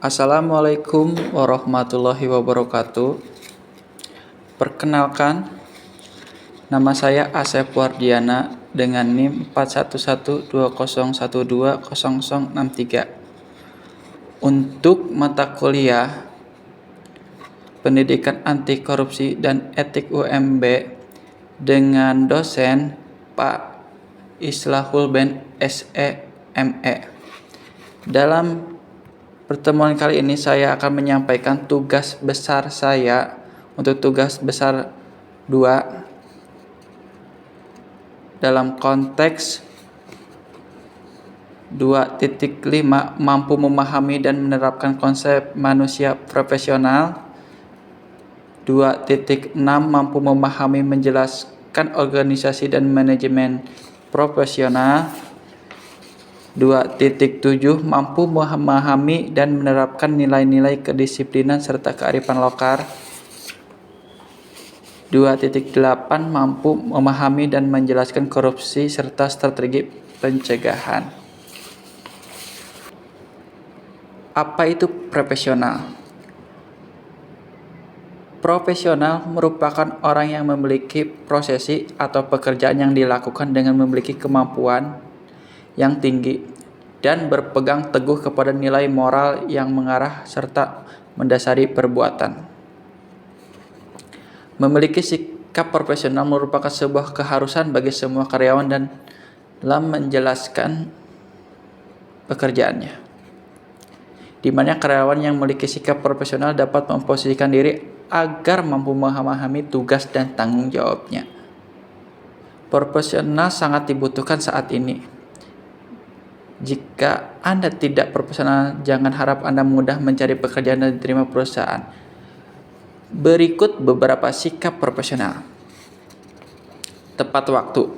Assalamualaikum warahmatullahi wabarakatuh. Perkenalkan, nama saya Asep Wardiana dengan NIM 411201200063. Untuk mata kuliah Pendidikan Anti Korupsi dan Etik UMB dengan dosen Pak Islahul Ben SEME. Dalam pertemuan kali ini saya akan menyampaikan tugas besar saya untuk tugas besar 2 dalam konteks 2.5 mampu memahami dan menerapkan konsep manusia profesional. 2.6 mampu memahami menjelaskan organisasi dan manajemen profesional. 2.7 mampu memahami dan menerapkan nilai-nilai kedisiplinan serta kearifan lokal. 2.8 mampu memahami dan menjelaskan korupsi serta strategi pencegahan. Apa itu profesional? Profesional merupakan orang yang memiliki profesi atau pekerjaan yang dilakukan dengan memiliki kemampuan yang tinggi dan berpegang teguh kepada nilai moral yang mengarah serta mendasari perbuatan. Memiliki sikap profesional merupakan sebuah keharusan bagi semua karyawan dan dalam menjelaskan pekerjaannya, di mana karyawan yang memiliki sikap profesional dapat memposisikan diri agar mampu memahami tugas dan tanggung jawabnya. Profesional sangat dibutuhkan saat ini. Jika Anda tidak profesional, jangan harap Anda mudah mencari pekerjaan dan diterima perusahaan. Berikut beberapa sikap profesional. Tepat waktu.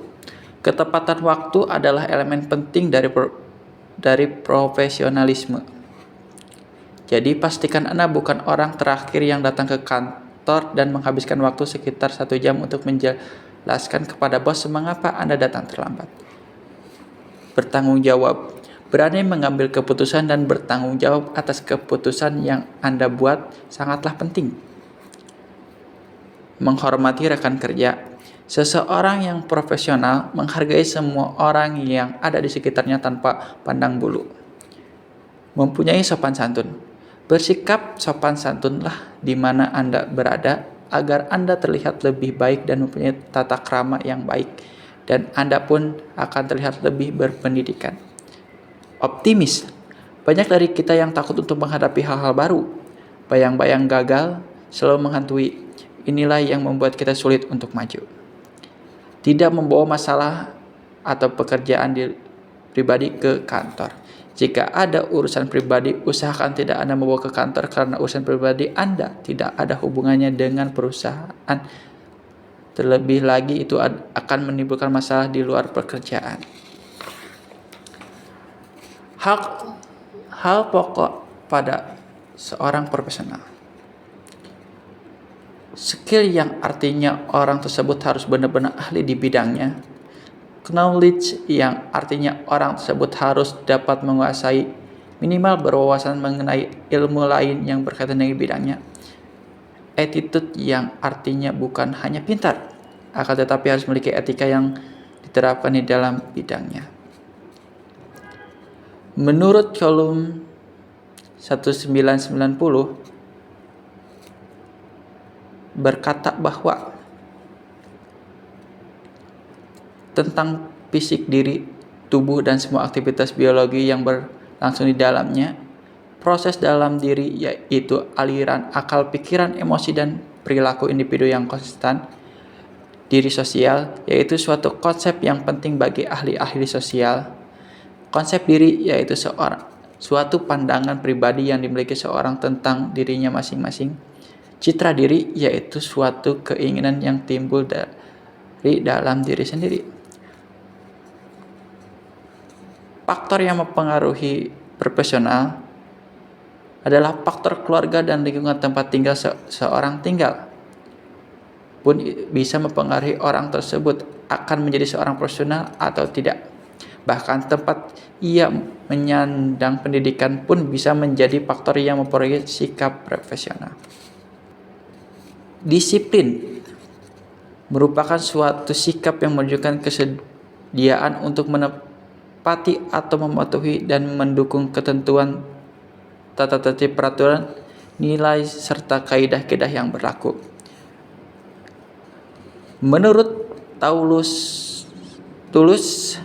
Ketepatan waktu adalah elemen penting dari profesionalisme. Jadi pastikan Anda bukan orang terakhir yang datang ke kantor dan menghabiskan waktu sekitar 1 jam untuk menjelaskan kepada bos mengapa Anda datang terlambat. Bertanggung jawab. Berani mengambil keputusan dan bertanggung jawab atas keputusan yang Anda buat sangatlah penting. Menghormati rekan kerja. Seseorang yang profesional menghargai semua orang yang ada di sekitarnya tanpa pandang bulu. Mempunyai sopan santun. Bersikap sopan santunlah di mana Anda berada agar Anda terlihat lebih baik dan mempunyai tata krama yang baik, dan Anda pun akan terlihat lebih berpendidikan. Optimis. Banyak dari kita yang takut untuk menghadapi hal-hal baru. Bayang-bayang gagal selalu menghantui. Inilah yang membuat kita sulit untuk maju. Tidak membawa masalah atau pekerjaan pribadi ke kantor. Jika ada urusan pribadi, usahakan tidak Anda membawa ke kantor karena urusan pribadi Anda tidak ada hubungannya dengan perusahaan. Terlebih lagi itu akan menimbulkan masalah di luar pekerjaan. Hal pokok pada seorang profesional. Skill yang artinya orang tersebut harus benar-benar ahli di bidangnya. Knowledge yang artinya orang tersebut harus dapat menguasai minimal berwawasan mengenai ilmu lain yang berkaitan dengan bidangnya. Attitude yang artinya bukan hanya pintar, akan tetapi harus memiliki etika yang diterapkan di dalam bidangnya. Menurut kolom 1990 berkata bahwa tentang fisik diri, tubuh, dan semua aktivitas biologi yang berlangsung di dalamnya. Proses dalam diri yaitu aliran akal, pikiran, emosi, dan perilaku individu yang konstan. Diri sosial yaitu suatu konsep yang penting bagi ahli-ahli sosial. Konsep diri yaitu suatu pandangan pribadi yang dimiliki seorang tentang dirinya masing-masing. Citra diri yaitu suatu keinginan yang timbul dari dalam diri sendiri. Faktor yang mempengaruhi profesional adalah faktor keluarga dan lingkungan tempat tinggal seorang tinggal. Pun bisa mempengaruhi orang tersebut akan menjadi seorang profesional atau tidak. Bahkan tempat ia menyandang pendidikan pun bisa menjadi faktor yang mempengaruhi sikap profesional. Disiplin merupakan suatu sikap yang menunjukkan kesediaan untuk menepati atau mematuhi dan mendukung ketentuan tata tertib, peraturan, nilai, serta kaidah-kaidah yang berlaku. Menurut Tulus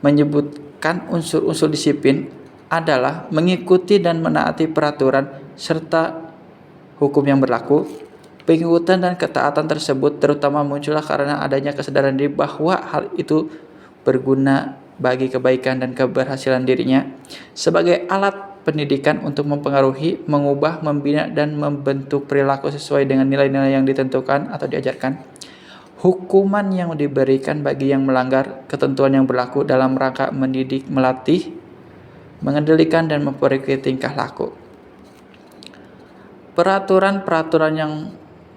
menyebutkan unsur-unsur disiplin adalah mengikuti dan menaati peraturan serta hukum yang berlaku. Pengikutan dan ketaatan tersebut terutama muncullah karena adanya kesadaran diri bahwa hal itu berguna bagi kebaikan dan keberhasilan dirinya sebagai alat pendidikan untuk mempengaruhi, mengubah, membina, dan membentuk perilaku sesuai dengan nilai-nilai yang ditentukan atau diajarkan. Hukuman yang diberikan bagi yang melanggar ketentuan yang berlaku dalam rangka mendidik, melatih, mengendalikan, dan memperbaiki tingkah laku. Peraturan-peraturan yang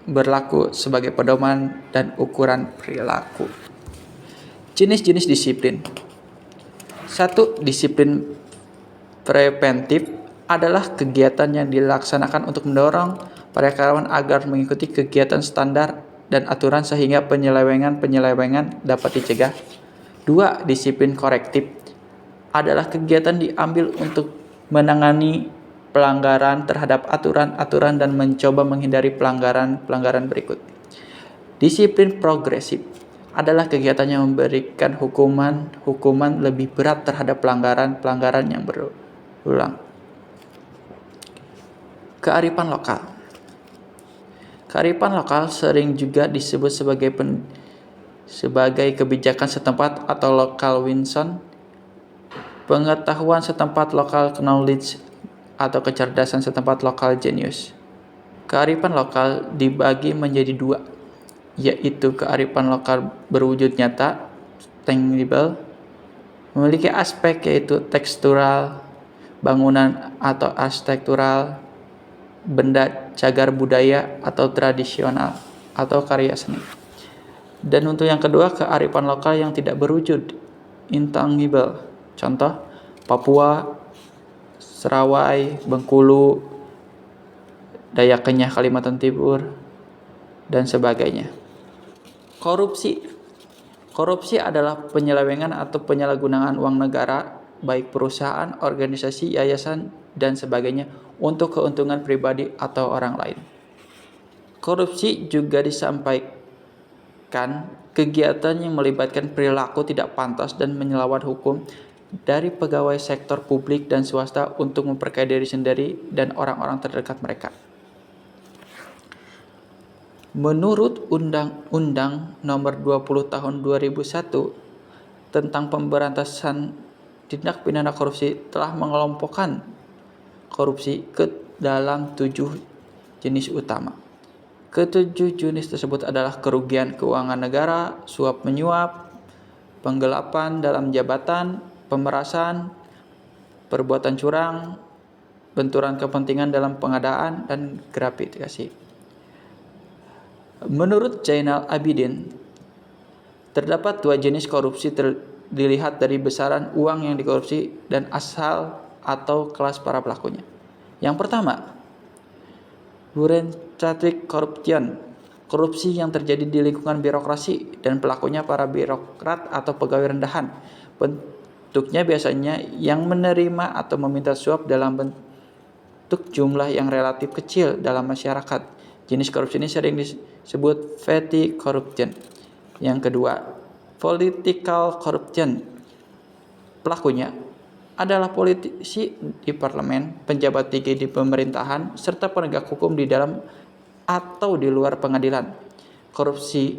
berlaku sebagai pedoman dan ukuran perilaku. Jenis-jenis disiplin. 1. Disiplin preventif adalah kegiatan yang dilaksanakan untuk mendorong para karyawan agar mengikuti kegiatan standar dan aturan sehingga penyelewengan dapat dicegah. 2. Disiplin korektif adalah kegiatan diambil untuk menangani pelanggaran terhadap aturan-aturan dan mencoba menghindari pelanggaran berikut. Disiplin progresif adalah kegiatan yang memberikan hukuman lebih berat terhadap pelanggaran yang berulang. Kearifan lokal. Kearifan lokal sering juga disebut sebagai kebijakan setempat atau local wisdom, pengetahuan setempat local knowledge, atau kecerdasan setempat local genius. Kearifan lokal dibagi menjadi 2, yaitu kearifan lokal berwujud nyata, tangible, memiliki aspek yaitu tekstural, bangunan atau arsitektural, benda cagar budaya atau tradisional, atau karya seni. Dan untuk yang kedua, kearifan lokal yang tidak berwujud, intangible. Contoh, Papua, Serawai, Bengkulu, Dayak Kenyah, Kalimantan Timur, dan sebagainya. Korupsi adalah penyelewengan atau penyalahgunaan uang negara, baik perusahaan, organisasi, yayasan, dan sebagainya, untuk keuntungan pribadi atau orang lain. Korupsi juga disampaikan kegiatan yang melibatkan perilaku tidak pantas dan menyelawan hukum dari pegawai sektor publik dan swasta untuk memperkaya diri sendiri dan orang-orang terdekat mereka. Menurut Undang-Undang Nomor 20 Tahun 2001 tentang Pemberantasan Tindak Pidana Korupsi telah mengelompokkan korupsi ke dalam 7 jenis utama. Ketujuh jenis tersebut adalah kerugian keuangan negara, suap menyuap, penggelapan dalam jabatan, pemerasan, perbuatan curang, benturan kepentingan dalam pengadaan, dan gratifikasi. Menurut Zainal Abidin, terdapat 2 jenis korupsi dilihat dari besaran uang yang dikorupsi dan asal atau kelas para pelakunya. Yang pertama, bureaucratic corruption, korupsi yang terjadi di lingkungan birokrasi dan pelakunya para birokrat atau pegawai rendahan. Bentuknya biasanya yang menerima atau meminta suap dalam bentuk jumlah yang relatif kecil dalam masyarakat. Jenis korupsi ini sering disebut petty corruption. Yang kedua, political corruption. Pelakunya adalah politisi di parlemen, pejabat tinggi di pemerintahan, serta penegak hukum di dalam atau di luar pengadilan. Korupsi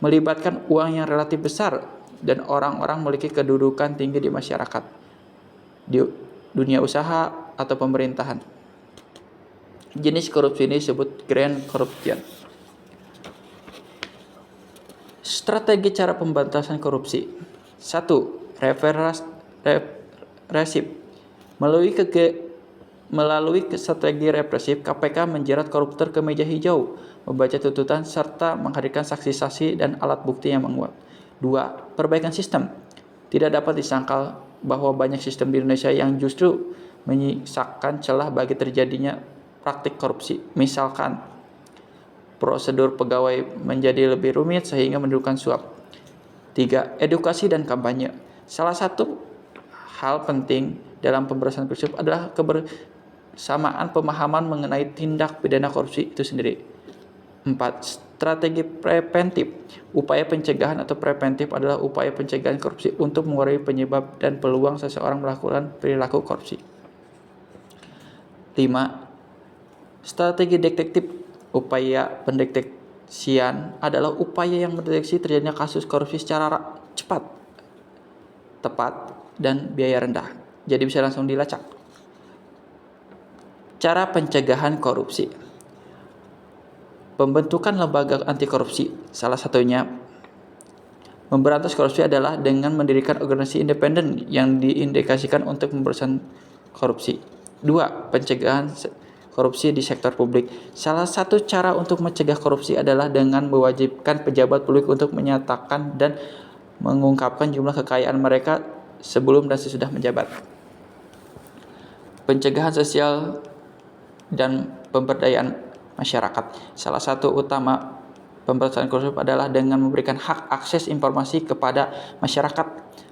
melibatkan uang yang relatif besar dan orang-orang memiliki kedudukan tinggi di masyarakat, di dunia usaha atau pemerintahan. Jenis korupsi ini disebut grand corruption. Strategi cara pemberantasan korupsi. 1. Represif. Melalui strategi represif, KPK menjerat koruptor ke meja hijau, membaca tuntutan, serta menghadirkan saksi-saksi dan alat bukti yang menguat. 2. Perbaikan sistem. Tidak dapat disangkal bahwa banyak sistem di Indonesia yang justru menyisakan celah bagi terjadinya praktik korupsi. Misalkan, prosedur pegawai menjadi lebih rumit sehingga menimbulkan suap. 3. Edukasi dan kampanye. Salah satu hal penting dalam pemberantasan korupsi adalah kebersamaan pemahaman mengenai tindak pidana korupsi itu sendiri. 4. Strategi preventif. Upaya pencegahan atau preventif adalah upaya pencegahan korupsi untuk mengurangi penyebab dan peluang seseorang melakukan perilaku korupsi. 5. Strategi detektif. Upaya pendeteksian adalah upaya yang mendeteksi terjadinya kasus korupsi secara cepat, tepat, dan biaya rendah. Jadi bisa langsung dilacak. Cara pencegahan korupsi. Pembentukan lembaga anti korupsi. Salah satunya memberantas korupsi adalah dengan mendirikan organisasi independen yang diindikasikan untuk memberantas korupsi. 2. Pencegahan korupsi di sektor publik. Salah satu cara untuk mencegah korupsi adalah dengan mewajibkan pejabat publik untuk menyatakan dan mengungkapkan jumlah kekayaan mereka sebelum dan sesudah menjabat. Pencegahan sosial dan pemberdayaan masyarakat. Salah satu utama pemberantasan korupsi adalah dengan memberikan hak akses informasi kepada masyarakat.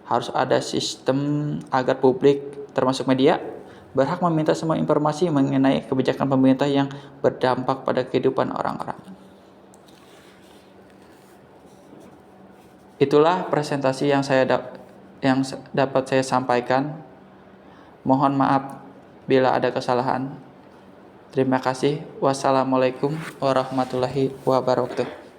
Harus ada sistem agar publik, termasuk media, berhak meminta semua informasi mengenai kebijakan pemerintah yang berdampak pada kehidupan orang-orang. Itulah presentasi yang dapat saya sampaikan. Mohon maaf bila ada kesalahan. Terima kasih. Wassalamualaikum warahmatullahi wabarakatuh.